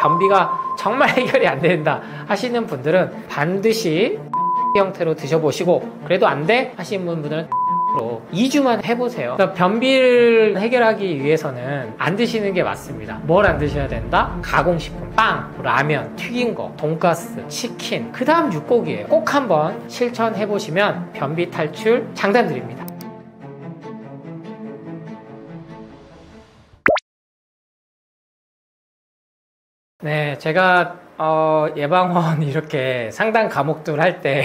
변비가 정말 해결이 안 된다 하시는 분들은 반드시 형태로 드셔보시고, 그래도 안 돼 하시는 분들은 2주만 해보세요. 그러니까 변비를 해결하기 위해서는 안 드시는 게 맞습니다. 뭘 안 드셔야 된다? 가공식품, 빵, 라면, 튀긴 거, 돈가스, 치킨, 그 다음 육고기예요. 꼭 한번 실천해보시면 변비 탈출 장담드립니다. 네, 제가 예방원 이렇게 상담 과목들 할 때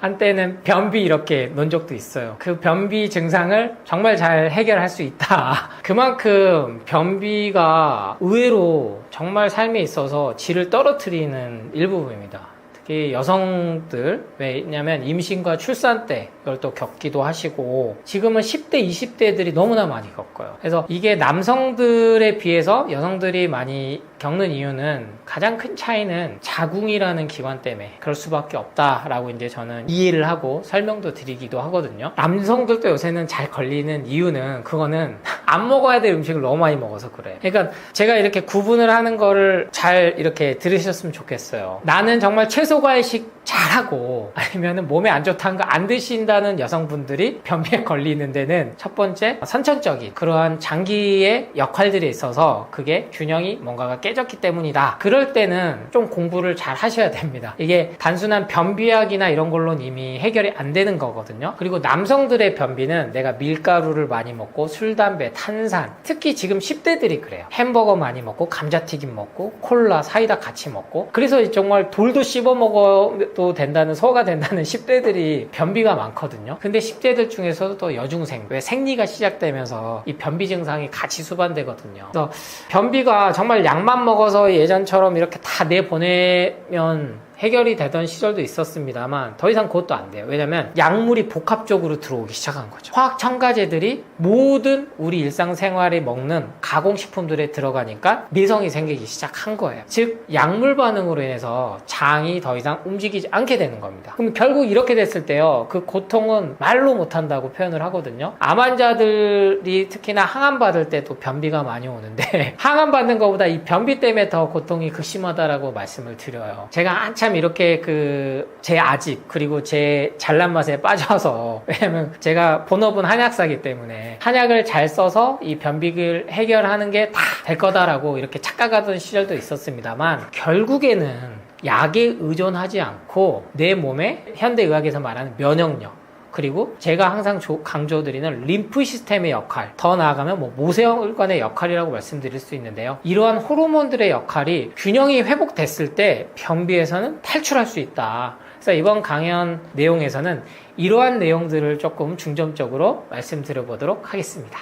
한때는 변비 이렇게 논 적도 있어요. 그 변비 증상을 정말 잘 해결할 수 있다. 그만큼 변비가 의외로 정말 삶에 있어서 질을 떨어뜨리는 일부분입니다. 특히 여성들, 왜냐면 임신과 출산 때 이걸 또 겪기도 하시고, 지금은 10대, 20대들이 너무나 많이 겪어요. 그래서 이게 남성들에 비해서 여성들이 많이 겪는 이유는, 가장 큰 차이는 자궁이라는 기관 때문에 그럴 수밖에 없다라고 이제 저는 이해를 하고 설명도 드리기도 하거든요. 남성들도 요새는 잘 걸리는 이유는, 그거는 안 먹어야 될 음식을 너무 많이 먹어서 그래. 그러니까 제가 이렇게 구분을 하는 거를 잘 이렇게 들으셨으면 좋겠어요. 나는 정말 채소과일식 잘하고, 아니면은 몸에 안 좋다는 거 안 드신다는 여성분들이 변비에 걸리는 데는, 첫 번째, 선천적인 그러한 장기의 역할들이 있어서 그게 균형이 뭔가가 깨졌기 때문이다. 그럴 때는 좀 공부를 잘 하셔야 됩니다. 이게 단순한 변비약이나 이런 걸로는 이미 해결이 안 되는 거거든요. 그리고 남성들의 변비는, 내가 밀가루를 많이 먹고 술, 담배, 탄산, 특히 지금 10대들이 그래요. 햄버거 많이 먹고 감자튀김 먹고 콜라, 사이다 같이 먹고, 그래서 정말 돌도 씹어 먹어도 된다는, 소화가 된다는 10대들이 변비가 많거든요. 근데 10대들 중에서도 또 여중생, 왜 생리가 시작되면서 이 변비 증상이 같이 수반되거든요. 그래서 변비가 정말 약만 먹어서 예전처럼 이렇게 다 내보내면 해결이 되던 시절도 있었습니다만, 더 이상 그것도 안 돼요. 왜냐면 약물이 복합적으로 들어오기 시작한 거죠. 화학 첨가제들이 모든 우리 일상생활에 먹는 가공식품들에 들어가니까 내성이 생기기 시작한 거예요. 즉, 약물 반응으로 인해서 장이 더 이상 움직이지 않게 되는 겁니다. 그럼 결국 이렇게 됐을 때요, 그 고통은 말로 못한다고 표현을 하거든요. 암 환자들이 특히나 항암 받을 때도 변비가 많이 오는데 항암 받는 것보다 이 변비 때문에 더 고통이 극심하다라고 말씀을 드려요. 제가 한참 이렇게 제 아집, 그리고 제 잘난 맛에 빠져서, 왜냐면 제가 본업은 한약사기 때문에 한약을 잘 써서 이 변비를 해결하는 게 다 될 거다라고 이렇게 착각하던 시절도 있었습니다만, 결국에는 약에 의존하지 않고 내 몸에 현대의학에서 말하는 면역력, 그리고 제가 항상 강조드리는 림프 시스템의 역할, 더 나아가면 모세혈관의 역할이라고 말씀드릴 수 있는데요. 이러한 호르몬들의 역할이 균형이 회복됐을 때 변비에서는 탈출할 수 있다. 그래서 이번 강연 내용에서는 이러한 내용들을 조금 중점적으로 말씀드려보도록 하겠습니다.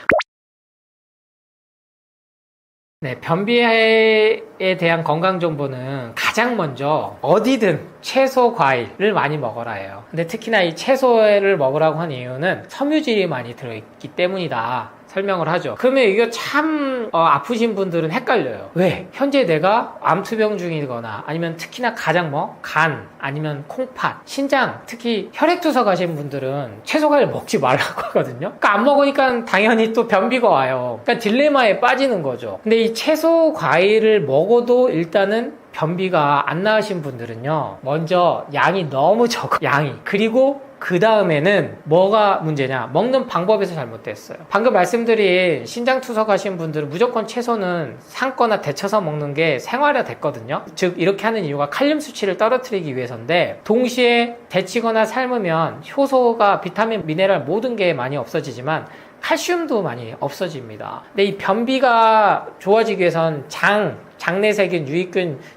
네, 변비에 대한 건강 정보는 가장 먼저 어디든 채소, 과일을 많이 먹어라예요. 근데 특히나 이 채소를 먹으라고 한 이유는 섬유질이 많이 들어있기 때문이다 설명을 하죠. 그러면 이거 참 아프신 분들은 헷갈려요. 왜? 현재 내가 암투병 중이거나, 아니면 특히나 가장 간, 아니면 콩팥, 신장, 특히 혈액투석 하신 분들은 채소, 과일 먹지 말라고 하거든요. 그러니까 안 먹으니까 당연히 또 변비가 와요. 그러니까 딜레마에 빠지는 거죠. 근데 이 채소, 과일을 먹어도 일단은 변비가 안 나으신 분들은요, 먼저 양이 너무 적어. 그리고 그 다음에는 뭐가 문제냐? 먹는 방법에서 잘못됐어요. 방금 말씀드린 신장 투석하신 분들은 무조건 채소는 삶거나 데쳐서 먹는 게 생활화 됐거든요. 즉, 이렇게 하는 이유가 칼륨 수치를 떨어뜨리기 위해서인데, 동시에 데치거나 삶으면 효소가, 비타민, 미네랄 모든 게 많이 없어지지만 칼슘도 많이 없어집니다. 근데 이 변비가 좋아지기 위해선 장내세균,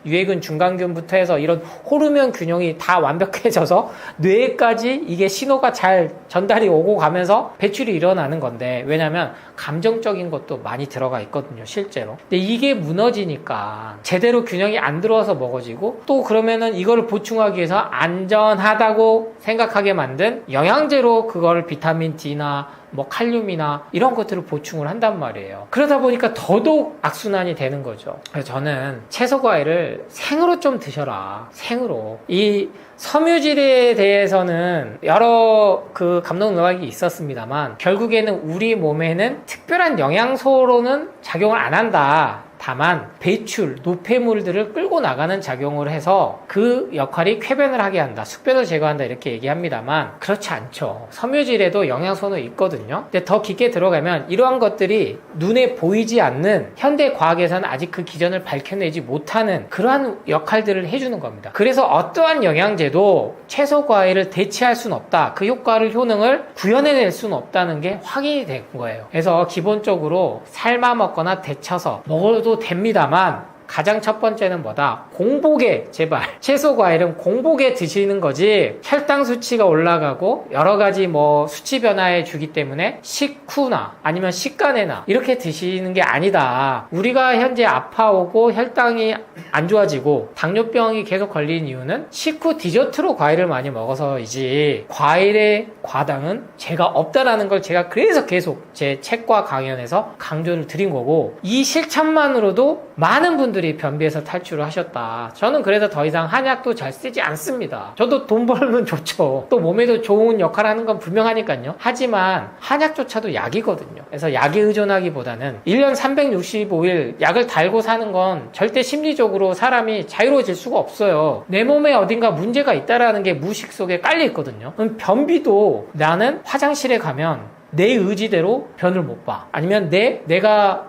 유해균, 중간균부터 해서 이런 호르몬 균형이 다 완벽해져서 뇌까지 이게 신호가 잘 전달이 오고 가면서 배출이 일어나는 건데, 왜냐면 감정적인 것도 많이 들어가 있거든요, 실제로. 근데 이게 무너지니까 제대로 균형이 안 들어와서 먹어지고, 또 그러면은 이거를 보충하기 위해서 안전하다고 생각하게 만든 영양제로 그걸 비타민 D나 칼륨이나 이런 것들을 보충을 한단 말이에요. 그러다 보니까 더더욱 악순환이 되는 거죠. 그래서 저는 채소, 과일을 생으로 좀 드셔라. 생으로. 이 섬유질에 대해서는 여러 감론을박이 있었습니다만, 결국에는 우리 몸에는 특별한 영양소로는 작용을 안 한다. 다만 배출, 노폐물들을 끌고 나가는 작용을 해서 그 역할이 쾌변을 하게 한다, 숙변을 제거한다 이렇게 얘기합니다만 그렇지 않죠. 섬유질에도 영양소는 있거든요. 근데 더 깊게 들어가면 이러한 것들이 눈에 보이지 않는 현대 과학에서는 아직 그 기전을 밝혀내지 못하는 그러한 역할들을 해주는 겁니다. 그래서 어떠한 영양제도 채소 과일을 대체할 수는 없다, 그 효능을 구현해낼 수는 없다는 게 확인이 된 거예요. 그래서 기본적으로 삶아 먹거나 데쳐서 먹어도 됩니다만 가장 첫 번째는 뭐다? 공복에, 제발 채소 과일은 공복에 드시는 거지 혈당 수치가 올라가고 여러 가지 수치 변화해 주기 때문에 식후나 아니면 식간에나 이렇게 드시는 게 아니다. 우리가 현재 아파오고 혈당이 안 좋아지고 당뇨병이 계속 걸린 이유는 식후 디저트로 과일을 많이 먹어서이지 과일의 과당은 죄가 없다라는 걸 제가 그래서 계속 제 책과 강연에서 강조를 드린 거고, 이 실천만으로도 많은 분들이 변비에서 탈출을 하셨다. 저는 그래서 더 이상 한약도 잘 쓰지 않습니다. 저도 돈 벌면 좋죠. 또 몸에도 좋은 역할을 하는 건 분명하니까요. 하지만 한약조차도 약이거든요. 그래서 약에 의존하기보다는 1년 365일 약을 달고 사는 건 절대 심리적으로 사람이 자유로워질 수가 없어요. 내 몸에 어딘가 문제가 있다라는 게 무의식 속에 깔려 있거든요. 그럼 변비도 나는 화장실에 가면 내 의지대로 변을 못 봐. 아니면 내가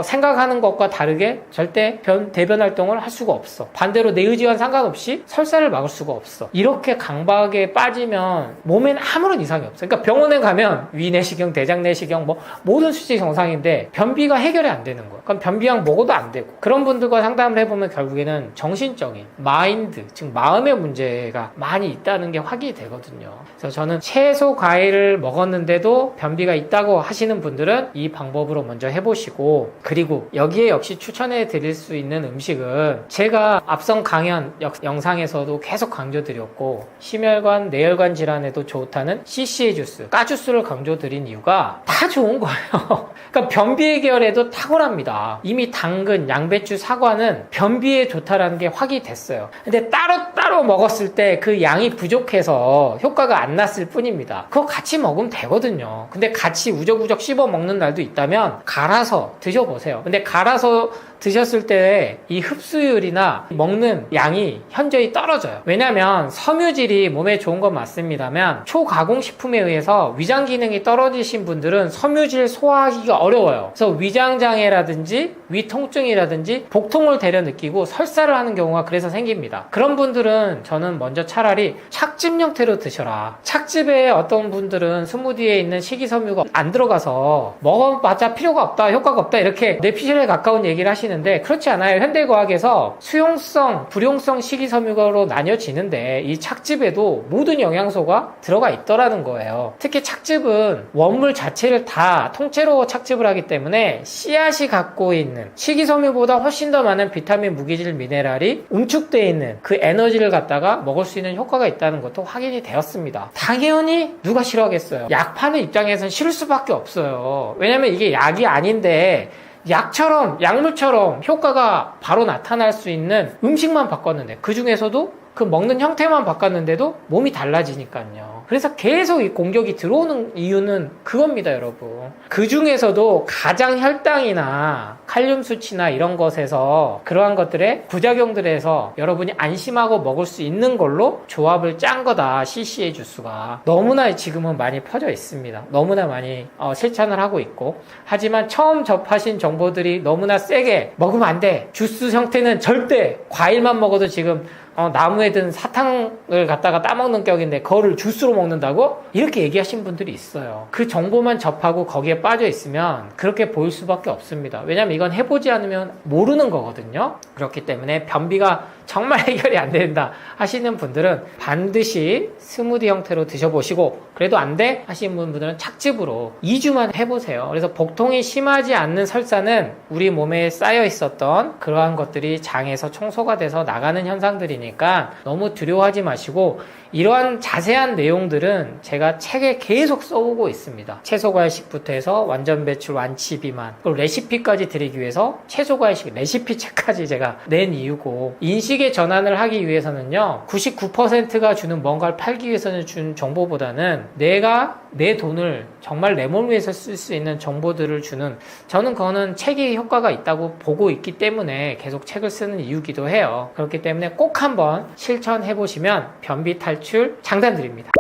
생각하는 것과 다르게 절대 대변 활동을 할 수가 없어. 반대로 내 의지와는 상관없이 설사를 막을 수가 없어. 이렇게 강박에 빠지면 몸에는 아무런 이상이 없어. 그러니까 병원에 가면 위내시경, 대장내시경 모든 수치 정상인데 변비가 해결이 안 되는 거야. 그럼 변비약 먹어도 안 되고, 그런 분들과 상담을 해보면 결국에는 정신적인 마인드, 즉 마음의 문제가 많이 있다는 게 확인이 되거든요. 그래서 저는 채소 과일을 먹었는데도 변비가 있다고 하시는 분들은 이 방법으로 먼저 해보시고, 그리고 여기에 역시 추천해 드릴 수 있는 음식은 제가 앞선 강연 영상에서도 계속 강조드렸고, 심혈관, 내혈관 질환에도 좋다는 CCA 주스, 까주스를 강조드린 이유가 다 좋은 거예요. 그러니까 변비 해결에도 탁월합니다. 이미 당근, 양배추, 사과는 변비에 좋다라는 게 확인이 됐어요. 근데 따로따로 먹었을 때 그 양이 부족해서 효과가 안 났을 뿐입니다. 그거 같이 먹으면 되거든요. 근데 같이 우적우적 씹어 먹는 날도 있다면 갈아서 드셔보세요. 근데 갈아서 드셨을 때 이 흡수율이나 먹는 양이 현저히 떨어져요. 왜냐면 섬유질이 몸에 좋은 건 맞습니다만 초가공식품에 의해서 위장 기능이 떨어지신 분들은 섬유질 소화하기가 어려워요. 그래서 위장장애라든지 위통증이라든지 복통을 대려 느끼고 설사를 하는 경우가 그래서 생깁니다. 그런 분들은 저는 먼저 차라리 착즙 형태로 드셔라. 착즙에 어떤 분들은 스무디에 있는 식이섬유가 안 들어가서 먹어봤자 필요가 없다, 효과가 없다 이렇게 뇌피셜에 가까운 얘기를 하시는데 그렇지 않아요. 현대과학에서 수용성, 불용성 식이섬유로 나뉘어지는데 이 착즙에도 모든 영양소가 들어가 있더라는 거예요. 특히 착즙은 원물 자체를 다 통째로 착즙을 하기 때문에 씨앗이 갖고 있는 식이섬유보다 훨씬 더 많은 비타민, 무기질, 미네랄이 응축되어 있는 그 에너지를 갖다가 먹을 수 있는 효과가 있다는 것도 확인이 되었습니다. 당연히 누가 싫어하겠어요. 약 파는 입장에서는 싫을 수밖에 없어요. 왜냐면 이게 약이 아닌데 약처럼, 약물처럼 효과가 바로 나타날 수 있는 음식만 바꿨는데, 그 중에서도 그 먹는 형태만 바꿨는데도 몸이 달라지니까요. 그래서 계속 이 공격이 들어오는 이유는 그겁니다, 여러분. 그 중에서도 가장 혈당이나 칼륨 수치나 이런 것에서 그러한 것들의 부작용들에서 여러분이 안심하고 먹을 수 있는 걸로 조합을 짠 거다, CCA 주스가. 너무나 지금은 많이 퍼져 있습니다. 너무나 많이 실천을 하고 있고, 하지만 처음 접하신 정보들이 너무나 세게 먹으면 안 돼, 주스 형태는 절대, 과일만 먹어도 지금 나무에 든 사탕을 갖다가 따먹는 격인데 그거를 주스로 먹는다고? 이렇게 얘기하신 분들이 있어요. 그 정보만 접하고 거기에 빠져 있으면 그렇게 보일 수밖에 없습니다. 왜냐면 이건 해보지 않으면 모르는 거거든요. 그렇기 때문에 변비가 정말 해결이 안 된다 하시는 분들은 반드시 스무디 형태로 드셔보시고, 그래도 안 돼 하시는 분들은 착즙으로 2주만 해보세요. 그래서 복통이 심하지 않는 설사는 우리 몸에 쌓여 있었던 그러한 것들이 장에서 청소가 돼서 나가는 현상들이니까 너무 두려워하지 마시고, 이러한 자세한 내용들은 제가 책에 계속 써오고 있습니다. 채소과일식부터 해서 완전 배출, 완치 비만, 그리고 레시피까지 드리기 위해서 채소과일식 레시피 책까지 제가 낸 이유고, 인식 조직의 전환을 하기 위해서는요, 99%가 주는 뭔가를 팔기 위해서는 준 정보보다는 내가 내 돈을 정말 내 몸을 위해서 쓸 수 있는 정보들을 주는, 저는 그거는 책이 효과가 있다고 보고 있기 때문에 계속 책을 쓰는 이유기도 해요. 그렇기 때문에 꼭 한번 실천해 보시면 변비 탈출 장단드립니다.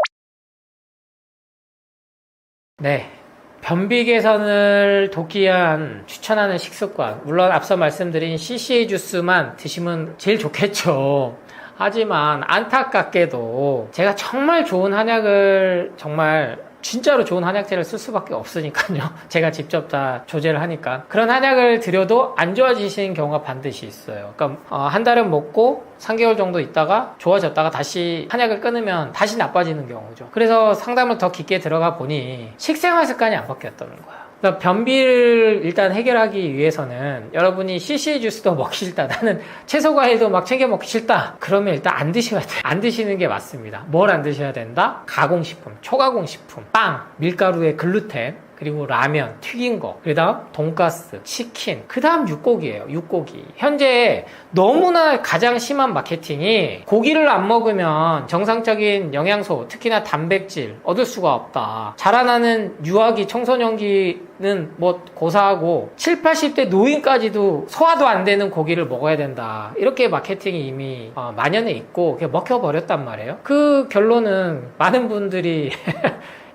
네. 변비 개선을 돕기 위한 추천하는 식습관, 물론 앞서 말씀드린 CCA 주스만 드시면 제일 좋겠죠. 하지만 안타깝게도 제가 정말 좋은 한약을, 정말 진짜로 좋은 한약재를 쓸 수밖에 없으니까요. 제가 직접 다 조제를 하니까. 그런 한약을 드려도 안 좋아지시는 경우가 반드시 있어요. 그러니까 한 달은 먹고 3개월 정도 있다가 좋아졌다가 다시 한약을 끊으면 다시 나빠지는 경우죠. 그래서 상담을 더 깊게 들어가 보니 식생활 습관이 안 바뀌었다는 거야. 그러니까 변비를 일단 해결하기 위해서는, 여러분이 CC 주스도 먹기 싫다, 나는 채소 과일도 막 챙겨 먹기 싫다, 그러면 일단 안 드셔야 돼요. 안 드시는 게 맞습니다. 뭘 안 드셔야 된다? 가공식품, 초가공식품, 빵, 밀가루의 글루텐, 그리고 라면, 튀긴 거, 그 다음 돈가스, 치킨, 그 다음 육고기예요. 육고기. 현재 너무나 가장 심한 마케팅이, 고기를 안 먹으면 정상적인 영양소, 특히나 단백질 얻을 수가 없다. 자라나는 유아기, 청소년기는 뭐 고사하고 7, 80대 노인까지도 소화도 안 되는 고기를 먹어야 된다. 이렇게 마케팅이 이미 만연해 있고 먹혀버렸단 말이에요. 그 결론은 많은 분들이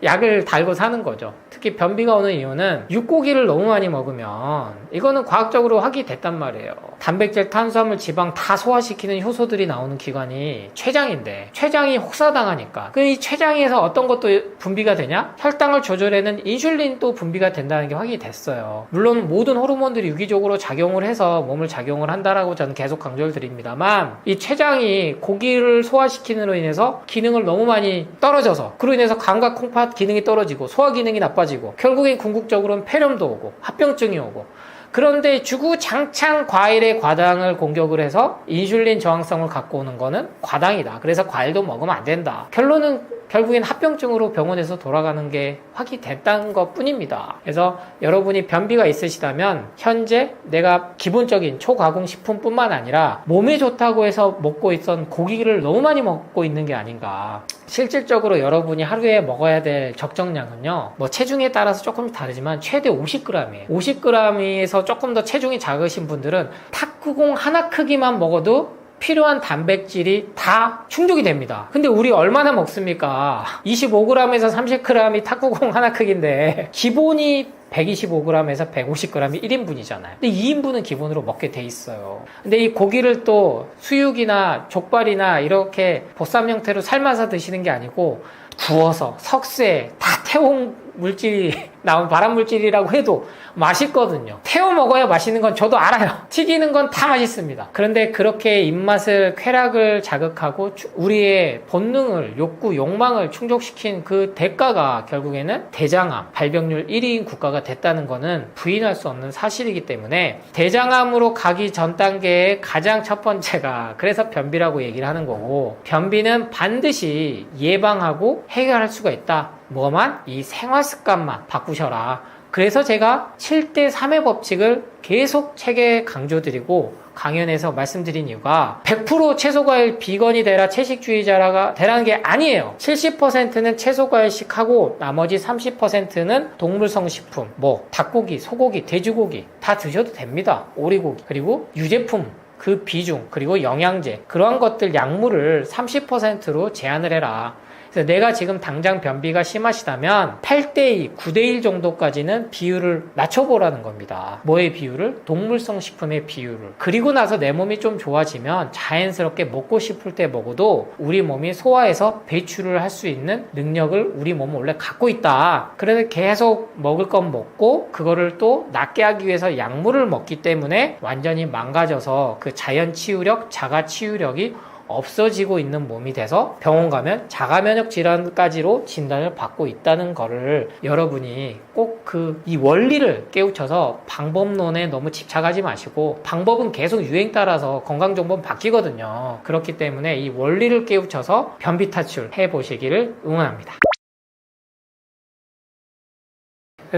약을 달고 사는 거죠. 특히 변비가 오는 이유는 육고기를 너무 많이 먹으면, 이거는 과학적으로 확인됐단 말이에요. 단백질, 탄수화물, 지방 다 소화시키는 효소들이 나오는 기관이 췌장인데, 췌장이 혹사당하니까 이 췌장에서 어떤 것도 분비가 되냐? 혈당을 조절하는 인슐린도 분비가 된다는 게 확인이 됐어요. 물론 모든 호르몬들이 유기적으로 작용을 해서 몸을 작용을 한다라고 저는 계속 강조를 드립니다만, 이 췌장이 고기를 소화시키는으로 인해서 기능을 너무 많이 떨어져서, 그로 인해서 간과 콩팥 기능이 떨어지고 소화 기능이 나빠지고 결국엔 궁극적으로는 폐렴도 오고 합병증이 오고, 그런데 주구장창 과일의 과당을 공격을 해서 인슐린 저항성을 갖고 오는 거는 과당이다. 그래서 과일도 먹으면 안 된다. 결론은 결국엔 합병증으로 병원에서 돌아가는 게 확인됐다는 것 뿐입니다. 그래서 여러분이 변비가 있으시다면 현재 내가 기본적인 초가공식품뿐만 아니라 몸에 좋다고 해서 먹고 있던 고기를 너무 많이 먹고 있는 게 아닌가. 실질적으로 여러분이 하루에 먹어야 될 적정량은요, 뭐 체중에 따라서 조금 다르지만 최대 50g이에요. 50g에서 조금 더 체중이 작으신 분들은 탁구공 하나 크기만 먹어도 필요한 단백질이 다 충족이 됩니다. 근데 우리 얼마나 먹습니까? 25g에서 30g이 탁구공 하나 크기인데 기본이 125g에서 150g이 1인분이잖아요. 근데 2인분은 기본으로 먹게 돼 있어요. 근데 이 고기를 또 수육이나 족발이나 이렇게 보쌈 형태로 삶아서 드시는 게 아니고 구워서 석쇠 다 태운 물질이 나온 발암 물질이라고 해도 맛있거든요. 태워 먹어야 맛있는 건 저도 알아요. 튀기는 건 다 맛있습니다. 그런데 그렇게 입맛을, 쾌락을 자극하고 우리의 본능을, 욕구, 욕망을 충족시킨 그 대가가 결국에는 대장암, 발병률 1위인 국가가 됐다는 거는 부인할 수 없는 사실이기 때문에, 대장암으로 가기 전 단계의 가장 첫 번째가, 그래서 변비라고 얘기를 하는 거고, 변비는 반드시 예방하고 해결할 수가 있다. 뭐만? 이 생활 습관만 바꾸셔라. 그래서 제가 7대 3의 법칙을 계속 책에 강조드리고 강연에서 말씀드린 이유가, 100% 채소과일 비건이 되라, 채식주의자가 되라는 게 아니에요. 70%는 채소과일식 하고 나머지 30%는 동물성 식품, 뭐 닭고기, 소고기, 돼지고기 다 드셔도 됩니다. 오리고기, 그리고 유제품 그 비중, 그리고 영양제, 그러한 것들 약물을 30%로 제한을 해라. 그래서 내가 지금 당장 변비가 심하시다면 8대2, 9대1 정도까지는 비율을 낮춰보라는 겁니다. 뭐의 비율을? 동물성 식품의 비율을. 그리고 나서 내 몸이 좀 좋아지면 자연스럽게 먹고 싶을 때 먹어도 우리 몸이 소화해서 배출을 할 수 있는 능력을 우리 몸은 원래 갖고 있다. 그래서 계속 먹을 건 먹고 그거를 또 낫게 하기 위해서 약물을 먹기 때문에 완전히 망가져서 그 자연 치유력, 자가 치유력이 없어지고 있는 몸이 돼서 병원 가면 자가면역 질환까지로 진단을 받고 있다는 거를 여러분이 꼭 이 원리를 깨우쳐서, 방법론에 너무 집착하지 마시고, 방법은 계속 유행 따라서 건강정보는 바뀌거든요. 그렇기 때문에 이 원리를 깨우쳐서 변비 탈출 해보시기를 응원합니다.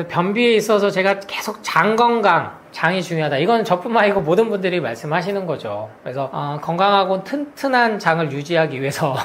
변비에 있어서 제가 계속 장 건강, 장이 중요하다. 이건 저뿐만 아니고 모든 분들이 말씀하시는 거죠. 그래서 건강하고 튼튼한 장을 유지하기 위해서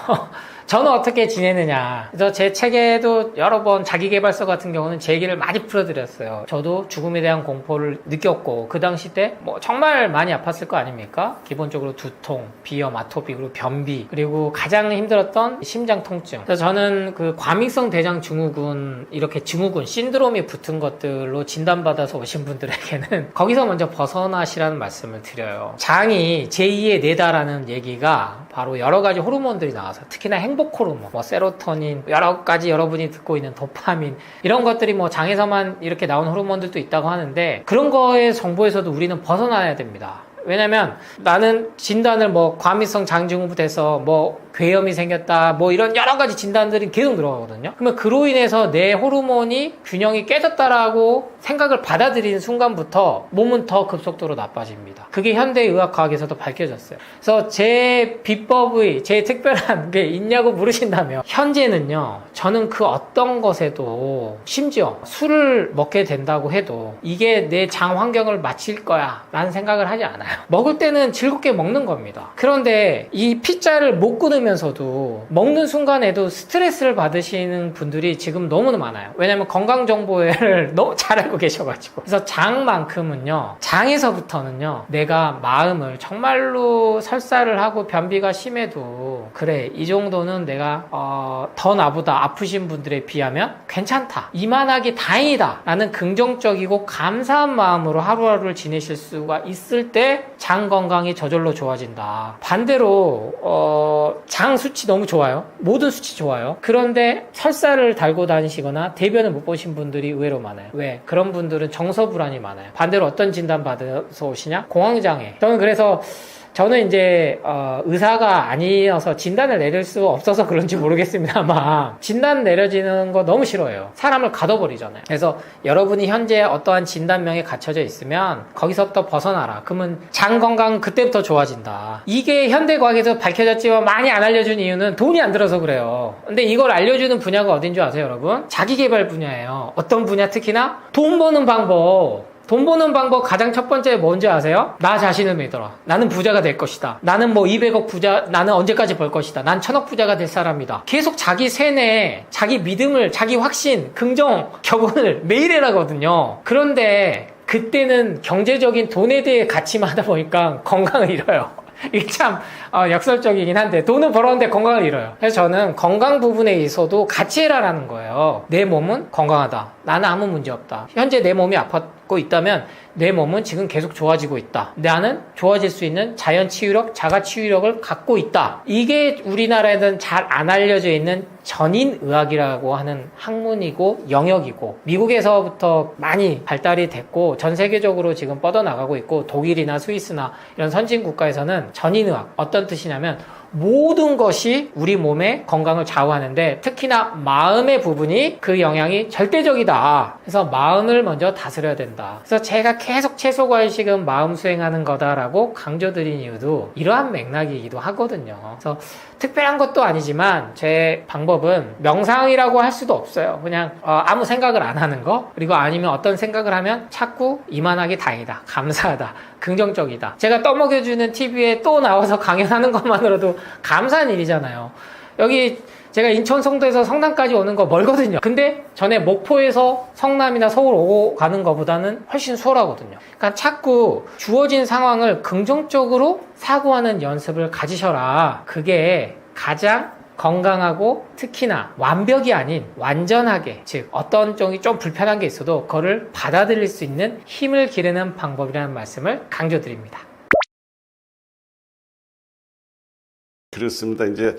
저는 어떻게 지내느냐. 그래서 제 책에도 여러 번 자기계발서 같은 경우는 제 얘기를 많이 풀어드렸어요. 저도 죽음에 대한 공포를 느꼈고 그 당시 때 뭐 정말 많이 아팠을 거 아닙니까? 기본적으로 두통, 비염, 아토피, 그리고 변비, 그리고 가장 힘들었던 심장 통증. 그래서 저는 그 과민성 대장 증후군, 이렇게 증후군 신드롬이 붙은 것들로 진단받아서 오신 분들에게는 거기서 먼저 벗어나시라는 말씀을 드려요. 장이 제2의 뇌다라는 얘기가 바로 여러 가지 호르몬들이 나와서, 특히나 행복 호르몬, 뭐 세로토닌, 여러 가지 여러분이 듣고 있는 도파민, 이런 것들이 뭐 장에서만 이렇게 나온 호르몬들도 있다고 하는데, 그런 거의 정보에서도 우리는 벗어나야 됩니다. 왜냐면 나는 진단을 뭐 과민성 장증후군 돼서 뭐 괴염이 생겼다, 뭐 이런 여러 가지 진단들이 계속 들어가거든요. 그러면 그로 인해서 내 호르몬이 균형이 깨졌다라고 생각을 받아들이는 순간부터 몸은 더 급속도로 나빠집니다. 그게 현대의학과학에서도 밝혀졌어요. 그래서 제 비법의, 제 특별한 게 있냐고 물으신다면, 현재는요, 저는 그 어떤 것에도, 심지어 술을 먹게 된다고 해도 이게 내 장 환경을 맞힐 거야 라는 생각을 하지 않아요. 먹을 때는 즐겁게 먹는 겁니다. 그런데 이 피자를 못 끊으면서도 먹는 순간에도 스트레스를 받으시는 분들이 지금 너무나 많아요. 왜냐면 건강 정보를 너무 잘 알고 계셔가지고. 그래서 장만큼은요, 장에서부터는요, 내가 마음을 정말로 설사를 하고 변비가 심해도 그래, 이 정도는 내가 더 나보다 아프신 분들에 비하면 괜찮다, 이만하기 다행이다 라는 긍정적이고 감사한 마음으로 하루하루를 지내실 수가 있을 때 장 건강이 저절로 좋아진다. 반대로 장 수치 너무 좋아요. 모든 수치 좋아요. 그런데 설사를 달고 다니시거나 대변을 못 보신 분들이 의외로 많아요. 왜? 그런 분들은 정서불안이 많아요. 반대로 어떤 진단 받아서 오시냐? 공황장애. 저는 이제 의사가 아니어서 진단을 내릴 수 없어서 그런지 모르겠습니다만, 진단 내려지는 거 너무 싫어해요. 사람을 가둬버리잖아요. 그래서 여러분이 현재 어떠한 진단명에 갇혀져 있으면 거기서부터 벗어나라. 그러면 장 건강 그때부터 좋아진다. 이게 현대과학에서 밝혀졌지만 많이 안 알려준 이유는 돈이 안 들어서 그래요. 근데 이걸 알려주는 분야가 어딘 줄 아세요, 여러분? 자기개발 분야예요. 어떤 분야? 특히나 돈 버는 방법. 돈 버는 방법 가장 첫 번째 뭔지 아세요? 나 자신을 믿어라. 나는 부자가 될 것이다. 나는 뭐 200억 부자, 나는 언제까지 벌 것이다. 난 1000억 부자가 될 사람이다. 계속 자기 세뇌, 자기 믿음을, 자기 확신, 긍정, 격언을 매일 해라거든요. 그런데 그때는 경제적인 돈에 대해 가치만 하다 보니까 건강을 잃어요. 이게 참 역설적이긴 한데, 돈을 벌었는데 건강을 잃어요. 그래서 저는 건강 부분에 있어도 같이 해라라는 거예요. 내 몸은 건강하다. 나는 아무 문제 없다. 현재 내 몸이 아팠고 있다면 내 몸은 지금 계속 좋아지고 있다. 나는 좋아질 수 있는 자연 치유력, 자가 치유력을 갖고 있다. 이게 우리나라에는 잘 안 알려져 있는 전인의학이라고 하는 학문이고 영역이고, 미국에서부터 많이 발달이 됐고 전 세계적으로 지금 뻗어나가고 있고, 독일이나 스위스나 이런 선진 국가에서는 전인의학, 어떤 뜻이냐면 모든 것이 우리 몸의 건강을 좌우하는데 특히나 마음의 부분이 그 영향이 절대적이다. 그래서 마음을 먼저 다스려야 된다. 그래서 제가 계속 채소과일식은 마음 수행하는 거다라고 강조드린 이유도 이러한 맥락이기도 하거든요. 그래서 특별한 것도 아니지만 제 방법은 명상이라고 할 수도 없어요. 그냥 아무 생각을 안 하는 거, 그리고 아니면 어떤 생각을 하면 자꾸 이만하게 다행이다, 감사하다, 긍정적이다. 제가 떠먹여주는 TV에 또 나와서 강연하는 것만으로도 감사한 일이잖아요. 여기 제가 인천 송도에서 성남까지 오는 거 멀거든요. 근데 전에 목포에서 성남이나 서울 오고 가는 것보다는 훨씬 수월하거든요. 그러니까 자꾸 주어진 상황을 긍정적으로 사고하는 연습을 가지셔라. 그게 가장 건강하고 특히나 완벽이 아닌 완전하게, 즉 어떤 쪽이 좀 불편한 게 있어도 그거를 받아들일 수 있는 힘을 기르는 방법이라는 말씀을 강조드립니다. 그렇습니다. 이제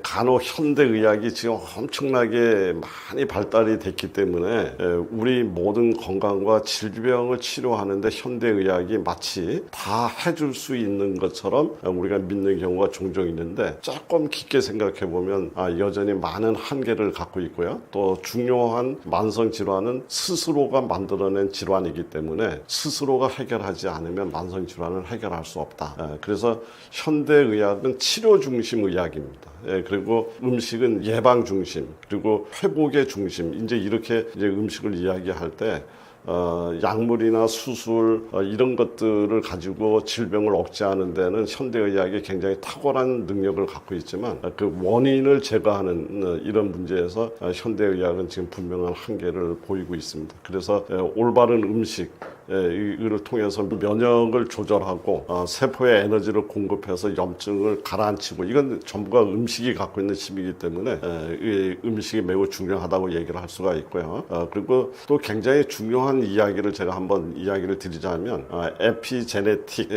간호 현대의학이 지금 엄청나게 많이 발달이 됐기 때문에 우리 모든 건강과 질병을 치료하는데 현대의학이 마치 다 해줄 수 있는 것처럼 우리가 믿는 경우가 종종 있는데, 조금 깊게 생각해 보면 여전히 많은 한계를 갖고 있고요. 또 중요한 만성 질환은 스스로가 만들어낸 질환이기 때문에 스스로가 해결하지 않으면 만성 질환을 해결할 수 없다. 그래서 현대의학은 치료 중심 의학입니다. 그리고 음식은 예방 중심, 그리고 회복의 중심. 이제 이렇게 이제 음식을 이야기할 때 약물이나 수술 이런 것들을 가지고 질병을 억제하는 데는 현대의학이 굉장히 탁월한 능력을 갖고 있지만 그 원인을 제거하는 이런 문제에서 현대의학은 지금 분명한 한계를 보이고 있습니다. 그래서 올바른 음식 이를 통해서 면역을 조절하고 세포에 에너지를 공급해서 염증을 가라앉히고 이건 전부가 음식이 갖고 있는 힘이기 때문에 이 음식이 매우 중요하다고 얘기를 할 수가 있고요. 그리고 또 굉장히 중요한 이야기를 제가 한번 이야기를 드리자면 에피제네틱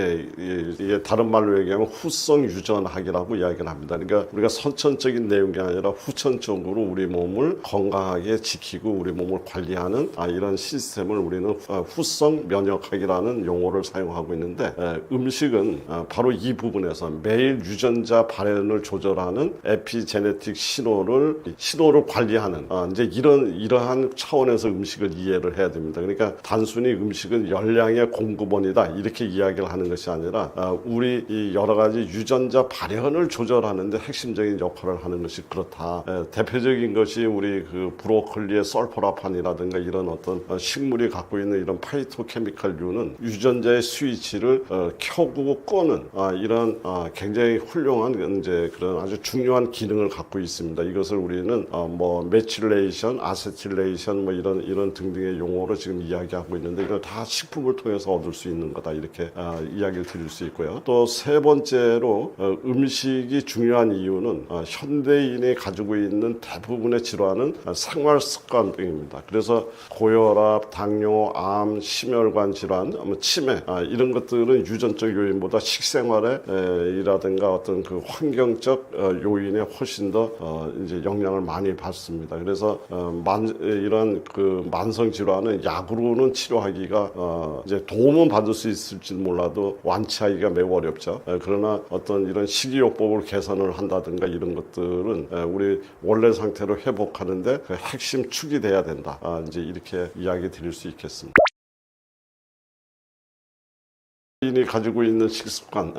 이게 다른 말로 얘기하면 후성 유전학이라고 이야기를 합니다. 그러니까 우리가 선천적인 내용이 아니라 후천적으로 우리 몸을 건강하게 지키고 우리 몸을 관리하는 이런 시스템을 우리는 후성 면역학이라는 용어를 사용하고 있는데 음식은 바로 이 부분에서 매일 유전자 발현을 조절하는 에피제네틱 신호를 관리하는 이제 이러한 차원에서 음식을 이해를 해야 됩니다. 그러니까 단순히 음식은 열량의 공급원이다 이렇게 이야기를 하는 것이 아니라 우리 이 여러 가지 유전자 발현을 조절하는데 핵심적인 역할을 하는 것이 그렇다. 대표적인 것이 우리 그 브로콜리의 설포라판이라든가 이런 어떤 식물이 갖고 있는 이런 파이토케미칼류는 유전자의 스위치를 켜고 끄는 이런 굉장히 훌륭한 이제 그런 아주 중요한 기능을 갖고 있습니다. 이것을 우리는 뭐 메틸레이션, 아세틸레이션 뭐 이런 등등의 용어로 지금 이야기하고 있는데 이걸 다 식품을 통해서 얻을 수 있는 거다 이렇게 이야기를 드릴 수 있고요. 또 세 번째로 음식이 중요한 이유는 현대인이 가지고 있는 대부분의 질환은 생활 습관입니다. 그래서 고혈압, 당뇨, 암, 심혈관 질환, 치매 이런 것들은 유전적 요인보다 식생활에 이라든가 어떤 그 환경적 요인에 훨씬 더 이제 영향을 많이 받습니다. 그래서 이런 그 만성 질환은 약으로는 치료하기가 이제 도움은 받을 수 있을지 몰라도 완치하기가 매우 어렵죠. 그러나 어떤 이런 식이요법을 개선을 한다든가 이런 것들은 우리 원래 상태로 회복하는데 그 핵심 축이 돼야 된다. 이제 이렇게 이야기 드릴 수 있겠습니다. 인이 가지고 있는 식습관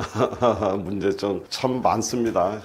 문제점 참 많습니다.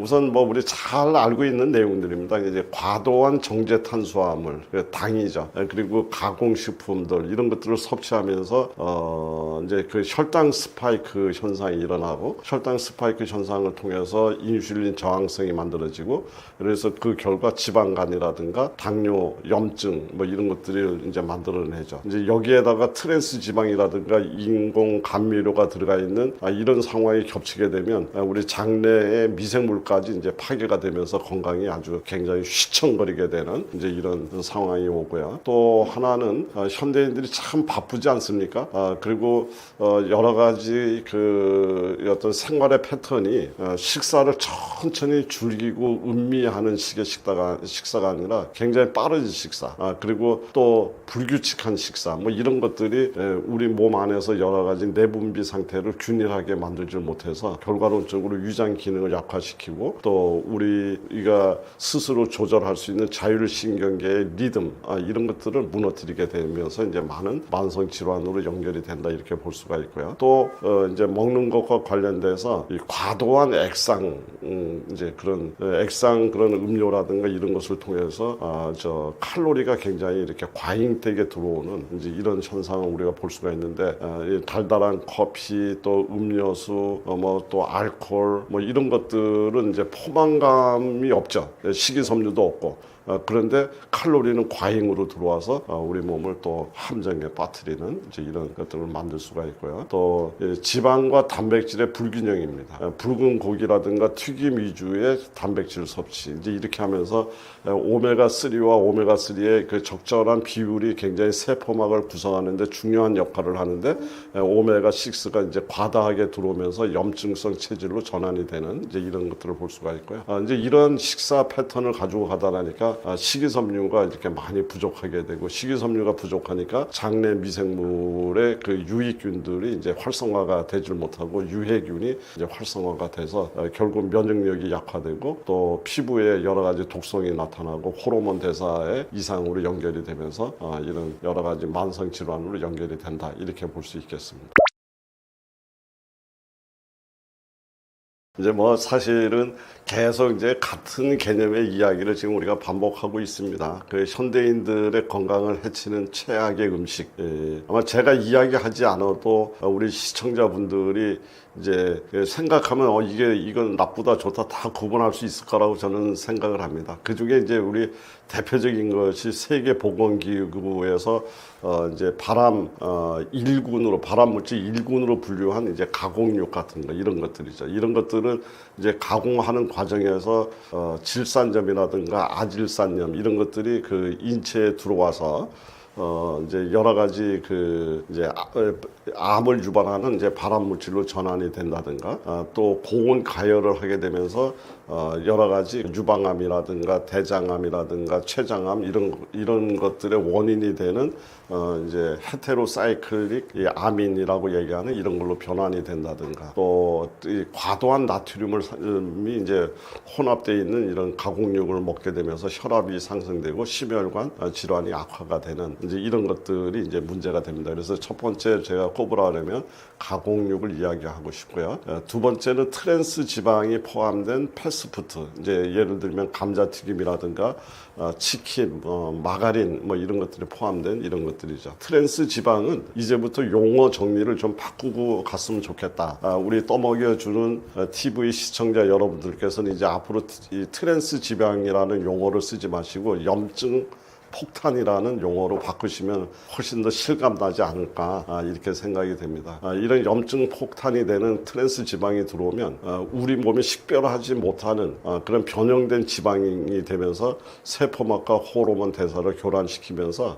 우선 뭐 우리 잘 알고 있는 내용들입니다. 이제 과도한 정제 탄수화물, 당이죠. 그리고 가공식품들 이런 것들을 섭취하면서 이제 그 혈당 스파이크 현상이 일어나고 혈당 스파이크 현상을 통해서 인슐린 저항성이 만들어지고 그래서 그 결과 지방간이라든가 당뇨, 염증 뭐 이런 것들을 이제 만들어내죠. 이제 여기에다가 트랜스 지방이라든가 인공 감미료가 들어가 있는 이런 상황이 겹치게 되면 우리 장내의 미생물까지 이제 파괴가 되면서 건강이 아주 굉장히 휘청거리게 되는 이제 이런 상황이 오고요. 또 하나는 현대인들이 참 바쁘지 않습니까? 그리고 여러 가지 그 어떤 생활의 패턴이 식사를 천천히 줄이고 음미하는 식의 식사가 아니라 굉장히 빠른 식사, 그리고 또 불규칙한 식사 뭐 이런 것들이 우리 몸 안에서 여러 가지 내분비 상태를 균일하게 만들지 못해서 결과론적으로 위장 기능을 약화시키고 또 우리가 스스로 조절할 수 있는 자율신경계의 리듬 이런 것들을 무너뜨리게 되면서 이제 많은 만성 질환으로 연결이 된다 이렇게 볼 수가 있고요. 또 이제 먹는 것과 관련돼서 이 과도한 액상 이제 그런 액상 그런 음료라든가 이런 것을 통해서 저 칼로리가 굉장히 이렇게 과잉되게 들어오는 이제 이런 현상을 우리가 볼 수가 있는데 달달한 커피 또 음료수 뭐 또 알코올 뭐 이런 것들은 이제 포만감이 없죠. 식이섬유도 없고 그런데 칼로리는 과잉으로 들어와서 우리 몸을 또 함정에 빠뜨리는 이제 이런 것들을 만들 수가 있고요. 또 지방과 단백질의 불균형입니다. 붉은 고기라든가 튀김 위주의 단백질 섭취 이제 이렇게 하면서 오메가3와 오메가3의 그 적절한 비율이 굉장히 세포막을 구성하는데 중요한 역할을 하는데 오메가6가 이제 과다하게 들어오면서 염증성 체질로 전환이 되는 이제 이런 것들을 볼 수가 있고요. 이제 이런 식사 패턴을 가지고 가다 보니까 식이섬유가 이렇게 많이 부족하게 되고 식이섬유가 부족하니까 장내 미생물의 그 유익균들이 이제 활성화가 되질 못하고 유해균이 이제 활성화가 돼서 결국 면역력이 약화되고 또 피부에 여러 가지 독성이 나타나고 호르몬 대사의 이상으로 연결이 되면서 이런 여러 가지 만성 질환으로 연결이 된다 이렇게 볼 수 있겠습니다. 이제 뭐 사실은 계속 이제 같은 개념의 이야기를 지금 우리가 반복하고 있습니다. 그 현대인들의 건강을 해치는 최악의 음식. 아마 제가 이야기하지 않아도 우리 시청자분들이 이제 생각하면 이건 나쁘다 좋다 다 구분할 수 있을 거라고 저는 생각을 합니다. 그 중에 이제 우리 대표적인 것이 세계보건기구에서 이제 발암물질 1군으로 분류한 이제 가공육 같은 거 이런 것들이죠. 이런 것들은 이제 가공하는 과정에서 질산염이라든가 아질산염 이런 것들이 그 인체에 들어와서 이제 여러 가지 이제 암을 유발하는 이제 발암 물질로 전환이 된다든가, 또 고온 가열을 하게 되면서 여러 가지 유방암이라든가 대장암이라든가 췌장암 이런 것들의 원인이 되는 이제 헤테로사이클릭 아민이라고 얘기하는 이런 걸로 변환이 된다든가, 또 이 과도한 나트륨이 이제 혼합되어 있는 이런 가공육을 먹게 되면서 혈압이 상승되고 심혈관 질환이 악화가 되는 이제 이런 것들이 이제 문제가 됩니다. 그래서 첫 번째 제가 꼽으라면 가공육을 이야기하고 싶고요. 두 번째는 트랜스 지방이 포함된 패스트푸드, 이제 예를 들면 감자튀김이라든가 치킨, 마가린 뭐 이런 것들이 포함된 이런 것들이죠. 트랜스 지방은 이제부터 용어 정리를 좀 바꾸고 갔으면 좋겠다. 우리 떠먹여주는 TV 시청자 여러분들께서는 이제 앞으로 이 트랜스 지방이라는 용어를 쓰지 마시고 염증 폭탄이라는 용어로 바꾸시면 훨씬 더 실감나지 않을까 이렇게 생각이 됩니다. 이런 염증 폭탄이 되는 트랜스 지방이 들어오면 우리 몸이 식별하지 못하는 그런 변형된 지방이 되면서 세포막과 호르몬 대사를 교란시키면서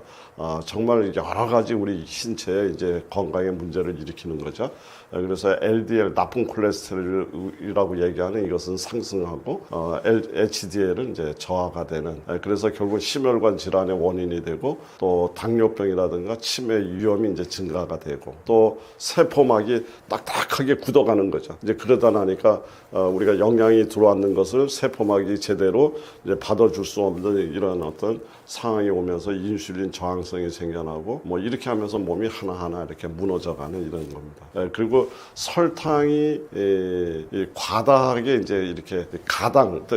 정말 여러 가지 우리 신체에 이제 건강에 문제를 일으키는 거죠. 그래서 LDL 나쁜 콜레스테롤이라고 얘기하는 이것은 상승하고 HDL은 이제 저하가 되는, 그래서 결국 심혈관 질환의 원인이 되고 또 당뇨병이라든가 치매 위험이 이제 증가가 되고 또 세포막이 딱딱하게 굳어가는 거죠. 이제 그러다 나니까 우리가 영양이 들어왔는 것을 세포막이 제대로 이제 받아줄 수 없는 이런 어떤 상황이 오면서 인슐린 저항성이 생겨나고 뭐 이렇게 하면서 몸이 하나하나 이렇게 무너져가는 이런 겁니다. 그리고 설탕이 과다하게 이제 이렇게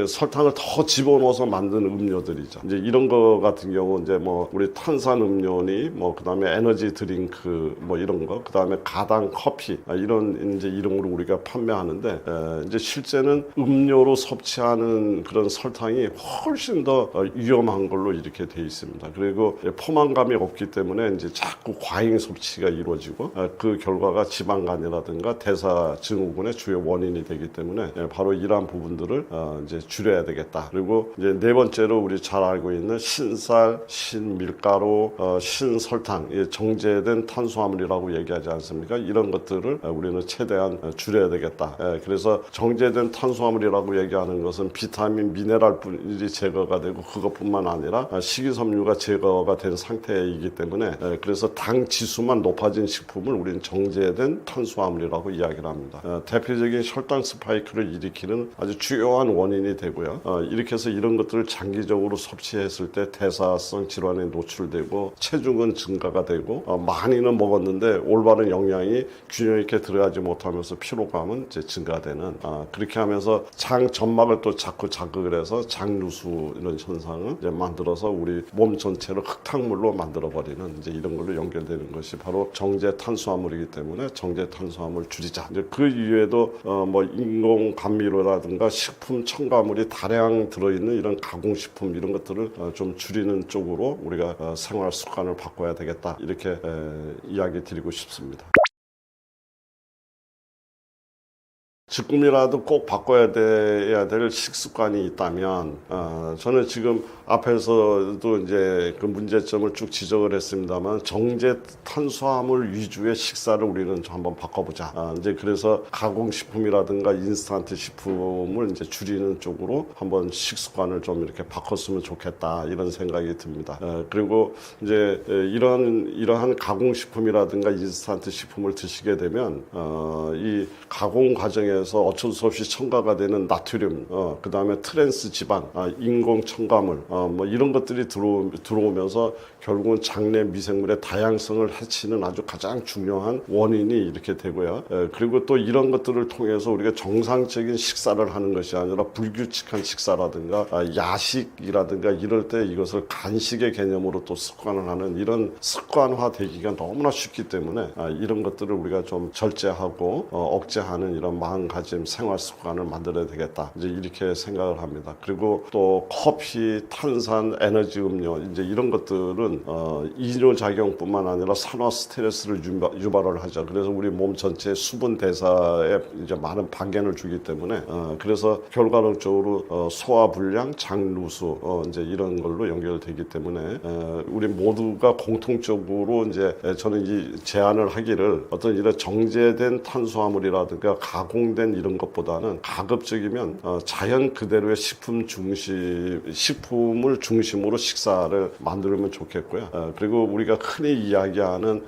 설탕을 더 집어넣어서 만든 음료들이죠. 이제 이런 거 같은 경우 이제 뭐 우리 탄산 음료니 뭐 그다음에 에너지 드링크 뭐 이런 거, 그다음에 가당 커피 이런 이제 이름으로 우리가 판매하는데 이제 실제는 음료로 섭취하는 그런 설탕이 훨씬 더 위험한 걸로 이렇게 돼 있습니다. 그리고 포만감이 없기 때문에 이제 자꾸 과잉 섭취가 이루어지고 그 결과가 지방간이라든가 대사 증후군의 주요 원인이 되기 때문에 바로 이러한 부분들을 이제 줄여야 되겠다. 그리고 이제 네 번째로 우리 잘 알고 있는 신쌀, 신밀가루, 신설탕, 정제된 탄수화물이라고 얘기하지 않습니까? 이런 것들을 우리는 최대한 줄여야 되겠다. 그래서 정제된 탄수화물이라고 얘기하는 것은 비타민, 미네랄분이 제거가 되고 그것뿐만 아니라 식이섬유가 제거가 된 상태이기 때문에 그래서 당 지수만 높아진 식품을 우리는 정제된 탄수화물이라고 이야기를 합니다. 대표적인 혈당 스파이크를 일으키는 아주 주요한 원인이 되고요. 이렇게 해서 이런 것들을 장기적으로 섭취했을 때 대사성 질환에 노출되고 체중은 증가가 되고 많이는 먹었는데 올바른 영양이 균형 있게 들어가지 못하면서 피로감은 이제 증가되는, 그렇게 하면서 장 점막을 또 자꾸 자극을 해서 장누수 이런 현상을 이제 만들어서 우리 몸 전체를 흙탕물로 만들어 버리는 이제 이런 걸로 연결되는 것이 바로 정제 탄수화물이기 때문에 정제 탄수화물 줄이자. 이제 그 이외에도 뭐 인공 감미료라든가 식품 첨가물이 다량 들어있는 이런 가공식품 이런 것들을 좀 줄이는 쪽으로 우리가 생활 습관을 바꿔야 되겠다, 이렇게 이야기 드리고 싶습니다. 지금이라도 꼭 바꿔야 될 식습관이 있다면, 저는 지금 앞에서도 이제 그 문제점을 쭉 지적을 했습니다만, 정제 탄수화물 위주의 식사를 우리는 좀 한번 바꿔보자. 이제 그래서 가공식품이라든가 인스턴트 식품을 이제 줄이는 쪽으로 한번 식습관을 좀 이렇게 바꿨으면 좋겠다, 이런 생각이 듭니다. 그리고 이제 이러한 가공식품이라든가 인스턴트 식품을 드시게 되면, 이 가공 과정에 해서 어쩔 수 없이 첨가가 되는 나트륨, 그 다음에 트랜스 지방, 인공 첨가물, 뭐 이런 것들이 들어오면서 결국은 장내 미생물의 다양성을 해치는 아주 가장 중요한 원인이 이렇게 되고요. 그리고 또 이런 것들을 통해서 우리가 정상적인 식사를 하는 것이 아니라 불규칙한 식사라든가 야식이라든가 이럴 때 이것을 간식의 개념으로 또 습관을 하는 이런 습관화되기가 너무나 쉽기 때문에 이런 것들을 우리가 좀 절제하고 억제하는 이런 마음가짐, 생활 습관을 만들어야 되겠다. 이제 이렇게 생각을 합니다. 그리고 또 커피, 탄산, 에너지 음료 이제 이런 것들은 이뇨작용뿐만 아니라 산화 스트레스를 유발을 하죠. 그래서 우리 몸 전체 수분 대사에 이제 많은 방해를 주기 때문에 그래서 결과론적으로 소화불량, 장루수 이제 이런 걸로 연결되기 때문에 우리 모두가 공통적으로 이제 저는 이 제안을 하기를 어떤 이런 정제된 탄수화물이라든가 가공된 이런 것보다는 가급적이면 자연 그대로의 식품을 중심으로 식사를 만들면 좋겠고요. 그리고 우리가 흔히 이야기하는